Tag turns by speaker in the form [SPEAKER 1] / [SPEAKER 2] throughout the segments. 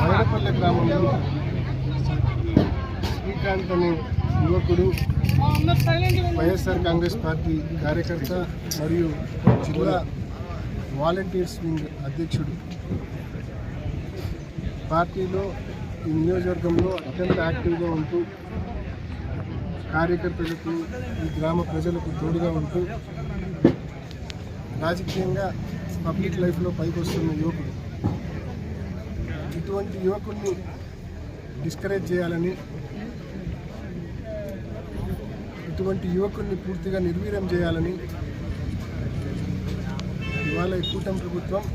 [SPEAKER 1] వైరపల్లె గ్రామంలో శ్రీకాంత్ అనే యువకుడు వైఎస్ఆర్ కాంగ్రెస్ పార్టీ కార్యకర్త మరియు జిల్లా వాలంటీర్స్ వింగ్ అధ్యక్షుడు. పార్టీలో ఈ నియోజకవర్గంలో అత్యంత యాక్టివ్గా ఉంటూ కార్యకర్తలకు ఈ గ్రామ ప్రజలకు తోడుగా ఉంటూ రాజకీయంగా పబ్లిక్ లైఫ్లో పైకి వస్తున్న యువకుడు. ఇటువంటి యువకుడిని డిస్కరేజ్ చేయాలని, ఇటువంటి యువకుడిని పూర్తిగా నిర్వీర్యం చేయాలని ఇవాళ ఈ కూటమి ప్రభుత్వం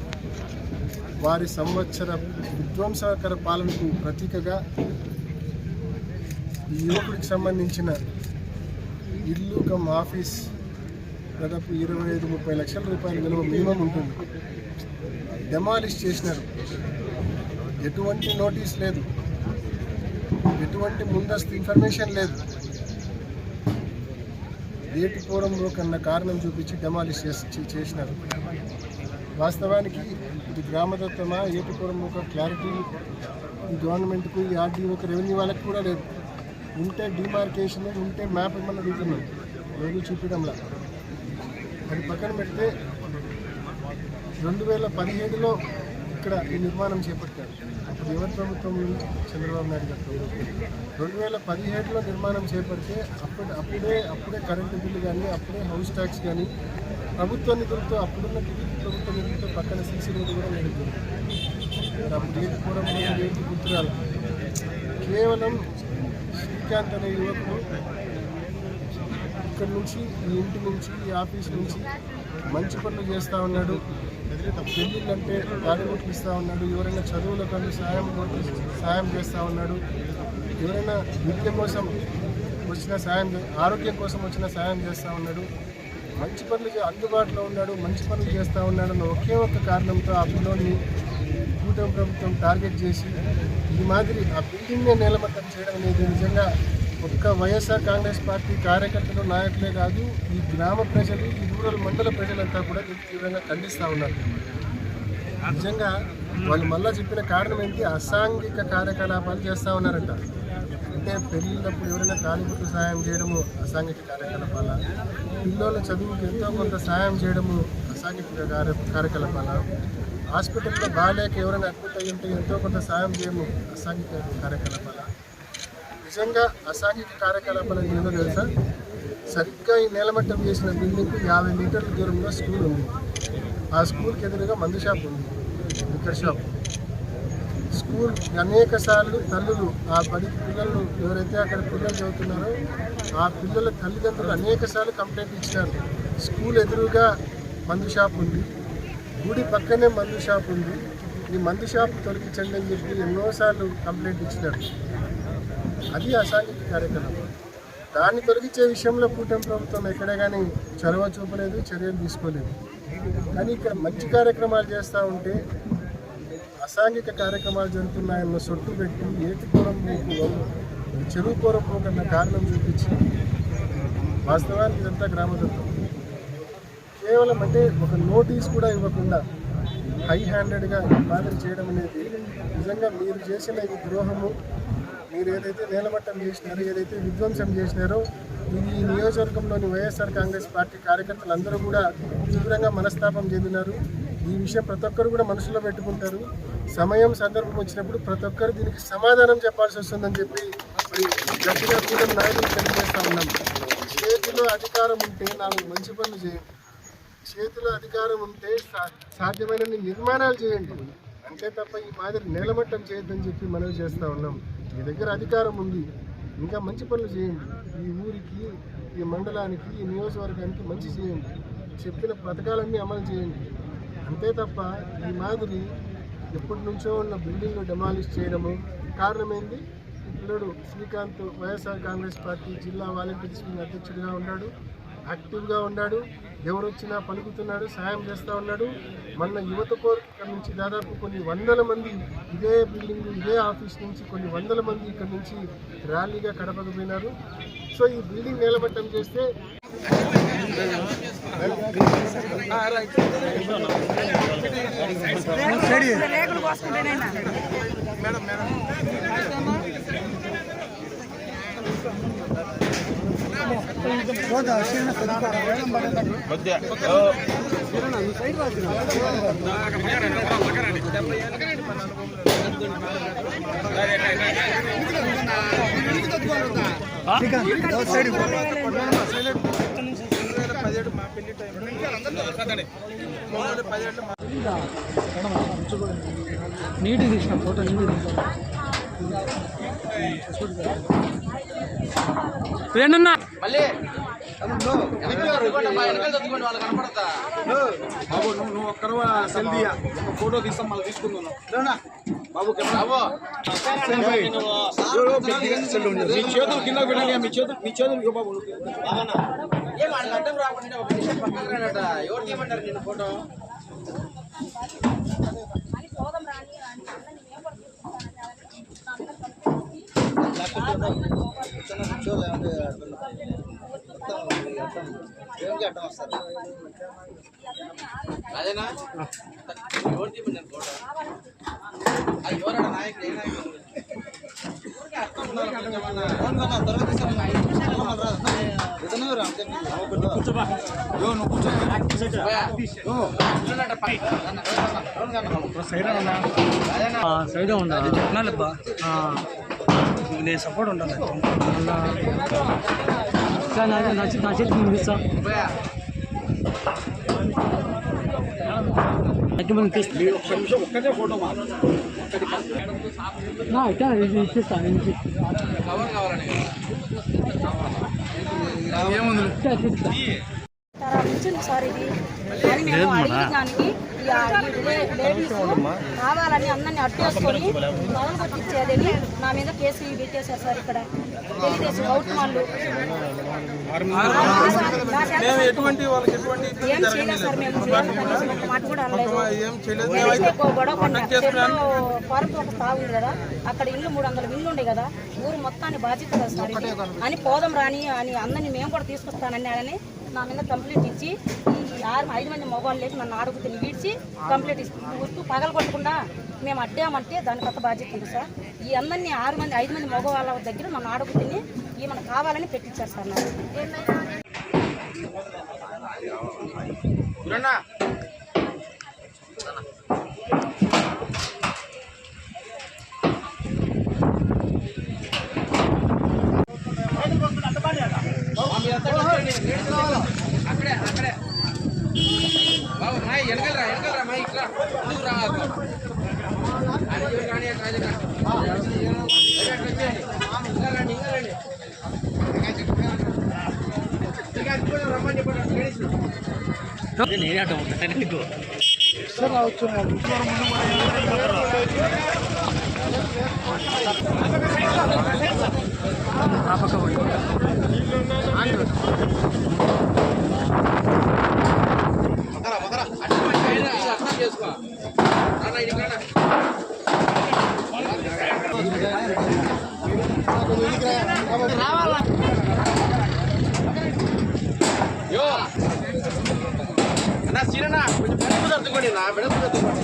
[SPEAKER 1] వారి సంవత్సర విధ్వంసకర పాలనకు ప్రతీకగా ఈ యువకుడికి సంబంధించిన ఇల్లు కమ్ ఆఫీస్ దాదాపు 25-30 లక్షల రూపాయల విలువ మినిమం ఉంటుంది. డెమాలిష్ చేసినారు. ఎటువంటి నోటీస్ లేదు, ఎటువంటి ముందస్తు ఇన్ఫర్మేషన్ లేదు. ఏటిపురంలో కన్నా కారణం చూపించి డెమాలిష్ చేసినారు. వాస్తవానికి ఇది గ్రామదత్తమా ఏటిపురం ఒక క్లారిటీ ఈ గవర్నమెంట్కు, ఈ ఆర్డీఓకి, రెవెన్యూ వాళ్ళకి కూడా లేదు. ఉంటే డిమార్కేషన్, ఉంటే మ్యాప్ ఏమన్నా అడుగుతున్నాం, ఏది చూపించడంలా. అది పక్కన పెడితే 2017లో ఇక్కడ ఈ నిర్మాణం చేపట్టారు. అప్పుడు ఎవరి ప్రభుత్వం? చంద్రబాబు నాయుడు గారు. 2017లో నిర్మాణం చేపడితే అప్పుడే కరెంటు బిల్లు కానీ, అప్పుడే హౌస్ ట్యాక్స్ కానీ ప్రభుత్వ నిధులతో, అప్పుడున్న టీడీపీ ప్రభుత్వ నిధులతో పక్కన సీసీ రోడ్డు కూడా నడుపుతుంది. అప్పుడు ఏటిపురంలో ఏంటి గుర్తురాలు. కేవలం శ్రీకాంత్ అనే యువకుడు ఇక్కడ నుంచి, ఈ ఇంటి నుంచి, ఈ ఆఫీస్ నుంచి మంచి పనులు చేస్తూ ఉన్నాడు. పెళ్ళిళ్ళంటే తాడిముట్లు ఇస్తూ ఉన్నాడు. ఎవరైనా చదువులకు సాయం చేస్తూ ఉన్నాడు. ఎవరైనా విద్య కోసం వచ్చిన సాయం, ఆరోగ్యం కోసం వచ్చిన సాయం చేస్తూ ఉన్నాడు. మంచి పనులు అందుబాటులో ఉన్నాడు, మంచి పనులు చేస్తూ ఉన్నాడు అన్న ఒకే ఒక్క కారణంతో ఆ పిల్లోని కూటమి ప్రభుత్వం టార్గెట్ చేసి ఈ మాదిరి ఆ బిల్డింగ్నే నేలమట్టం చేయడం అనేది నిజంగా ఒక్క వైఎస్ఆర్ కాంగ్రెస్ పార్టీ కార్యకర్తలు, నాయకులే కాదు, ఈ గ్రామ ప్రజలు, ఈ రూరల్ మండల ప్రజలంతా కూడా దీన్ని తీవ్రంగా ఖండిస్తూ ఉన్నారు. నిజంగా వాళ్ళు మళ్ళీ చెప్పిన కారణం ఏంటి? అసాంఘిక కార్యకలాపాలు చేస్తూ ఉన్నారంట. అంటే పెళ్ళిళ్ళప్పుడు ఎవరైనా తాలిబుట్టు సాయం చేయడము అసాంఘిక కార్యకలాపాల, పిల్లల చదువుకు ఎంతో కొంత సాయం చేయడము అసాంఘిక కార్యకలాపాల, హాస్పిటల్లో బాగాలేక ఎవరైనా అడ్మిట్ అయ్యి ఉంటే ఎంతో కొంత సాయం చేయము అసాంఘిక కార్యకలాపాల. నిజంగా అసాంఘిక కార్యకలాపాలు ఏదో తెలుసా? సరిగ్గా ఈ నేలమట్టం చేసిన బిల్డింగ్కు 50 మీటర్ల దూరంలో స్కూల్ ఉంది. ఆ స్కూల్కి ఎదురుగా మందు షాప్ ఉంది, లిక్కర్ షాప్. స్కూల్ అనేక సార్లు తల్లులు ఆ బడికి పిల్లలు ఎవరైతే అక్కడ పిల్లలు చదువుతున్నారో ఆ పిల్లల తల్లిదండ్రులు అనేక సార్లు కంప్లైంట్ ఇచ్చినారు. స్కూల్ ఎదురుగా మందు షాప్ ఉంది, గుడి పక్కనే మందు షాప్ ఉంది, ఈ మందు షాప్ తొలగించండి అని చెప్పి ఎన్నోసార్లు కంప్లైంట్ ఇచ్చినారు. అది అసాంఘిక కార్యకలాపం. దాన్ని తొలగించే విషయంలో కూటమి ప్రభుత్వం ఎక్కడే కానీ చొరవ చూపలేదు, చర్యలు తీసుకోలేదు. కానీ ఇక్కడ మంచి కార్యక్రమాలు చేస్తూ ఉంటే అసాంఘిక కార్యక్రమాలు జరుగుతున్నాయన్న సొట్టు పెట్టి ఏటిపురం చెరువుపురం కన్నా కారణం చూపించి వాస్తవానికి ఇదంతా గ్రామదత్తం. కేవలం అంటే ఒక నోటీస్ కూడా ఇవ్వకుండా హై హ్యాండెడ్గా మాదిరి చేయడం అనేది నిజంగా మీరు చేసిన ఈ ద్రోహము. మీరు ఏదైతే నేలమట్టం చేసినారో, ఏదైతే విధ్వంసం చేసినారో, ఇది ఈ నియోజకవర్గంలోని వైఎస్ఆర్ కాంగ్రెస్ పార్టీ కార్యకర్తలు అందరూ కూడా తీవ్రంగా మనస్తాపం చెందినారు. ఈ విషయం ప్రతి ఒక్కరు కూడా మనసులో పెట్టుకుంటారు. సమయం, సందర్భం వచ్చినప్పుడు ప్రతి ఒక్కరు దీనికి సమాధానం చెప్పాల్సి వస్తుందని చెప్పి మరి గట్టిగా కూడా నాయకులు తెలియజేస్తూ ఉన్నాం. చేతిలో అధికారం ఉంటే 4 మంచి పనులు చేయండి. చేతిలో అధికారం ఉంటే సాధ్యమైన నిర్మాణాలు చేయండి. అంతే తప్ప ఈ మాదిరి నేలమట్టం చేయొద్దని చెప్పి మనవి చేస్తూ ఉన్నాం. మీ దగ్గర అధికారం ఉంది, ఇంకా మంచి పనులు చేయండి. ఈ ఊరికి, ఈ మండలానికి, ఈ నియోజకవర్గానికి మంచి చేయండి. చెప్పిన పథకాలన్నీ అమలు చేయండి. అంతే తప్ప ఈ మాదిరి ఎప్పటి నుంచో ఉన్న బిల్డింగ్లు డెమాలిష్ చేయడము. కారణం ఏంది? పిల్లడు శ్రీకాంత్ వైఎస్ఆర్ కాంగ్రెస్ పార్టీ జిల్లా వాలంటీర్స్ వింగ్ అధ్యక్షుడిగా ఉన్నాడు, యాక్టివ్గా ఉన్నాడు. ఎవరు వచ్చినా పలుకుతున్నాడు, సాయం చేస్తూ ఉన్నాడు. మన యువత కోరిక నుంచి దాదాపు కొన్ని వందల మంది ఇదే బిల్డింగ్ ఇదే ఆఫీస్ నుంచి కొన్ని వందల మంది ఇక్కడ నుంచి ర్యాలీగా కడపకు పోయినారు. సో ఈ బిల్డింగ్ నిలబెట్టడం చేస్తే
[SPEAKER 2] నీటి తీసిన ఫోటో ఏంటన్నా మళ్ళీ బాబు నువ్వు ఒక్కరు సెల్ఫీ ఒక ఫోటో తీస్తాం మళ్ళీ తీసుకుందాం బాబు మీ చేతులు కింద పెట్టండి మీ చేతులు బాబు అడ్డం రాకుండా ఒక నిమిషం పక్కన ఎవరు తీయమంటారు నేను ఫోటో అదేనా ఎవరు తీయమన్నారు ఫోటో అది ఎవరన్నా నాయకుడు ఏ నాయకుడు సైడ్ ఉండాలిబ్బా నేను సపోర్ట్ ఉండాలి నా చేతికి పంపిస్తా ఒక్కటే ఫోటో
[SPEAKER 3] సార్ ఇది అని మేము అడిగేదానికి లేడీస్ కావాలని అందరినీ అట్టేసుకొని పవన్ కొట్టించేదని నా మీద కేసు పెట్టేశారు సార్. ఇక్కడ తెలుగుదేశం అవుట్ వాళ్ళు ఏం చేయలేదు సార్. మేము ఒక మాట కూడా అనలేదు. గొడవ పార్క్ ఒక తాగు కదా, అక్కడ ఇల్లు 300 ఇల్లు ఉండే కదా, ఊరు మొత్తాన్ని బాధ్యత కదా సార్ అని పోదాం రాని అని అందరినీ మేము కూడా తీసుకొస్తానని నా మీద కంప్లైంట్ ఇచ్చి ఈ 5 మంది మగవాళ్ళు లేక నన్ను ఆడుగుతుని వీడ్చి కంప్లైంట్ ఇస్తూ పగలు కొట్టకుండా మేము అడ్డామంటే దాని కొత్త బాధ్యత ఉంది సార్. ఈ అందరినీ 5 మంది మగవాళ్ళ దగ్గర నన్ను ఆడుగుతుని ఏమన్నా కావాలని పెట్టించారు సార్.
[SPEAKER 2] అక్కడే అక్కడే బాబు మా వెనకలరా మా ఇట్లా ముందుకు రావాలి నేనే సార్ రావచ్చు. చేసుకో రావాలా యో అన్నా సీరన్నా కొంచెం బెడపు సర్దుకోండి నా బెడపు సర్దుకోండి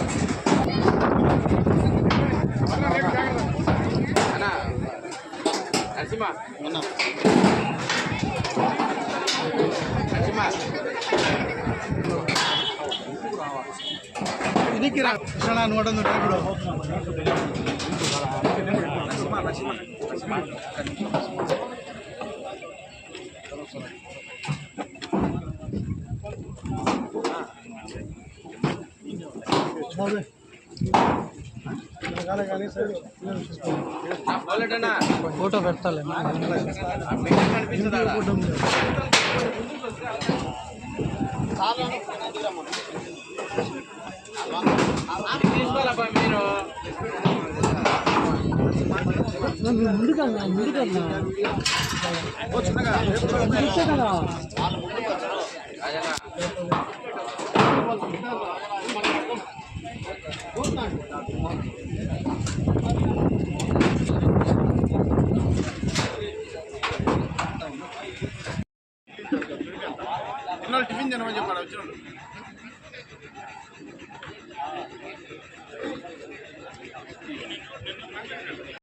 [SPEAKER 2] అన్నా నరసింహ అన్నా నరసింహ ಇದಕ್ಕೆ ಕ್ಷಣ ನೋಡೋದು ఫోటో పెట్టాలి మీరు ముందుగా కదా
[SPEAKER 1] టిఫిన్ తినమని చెప్పాడు వచ్చిన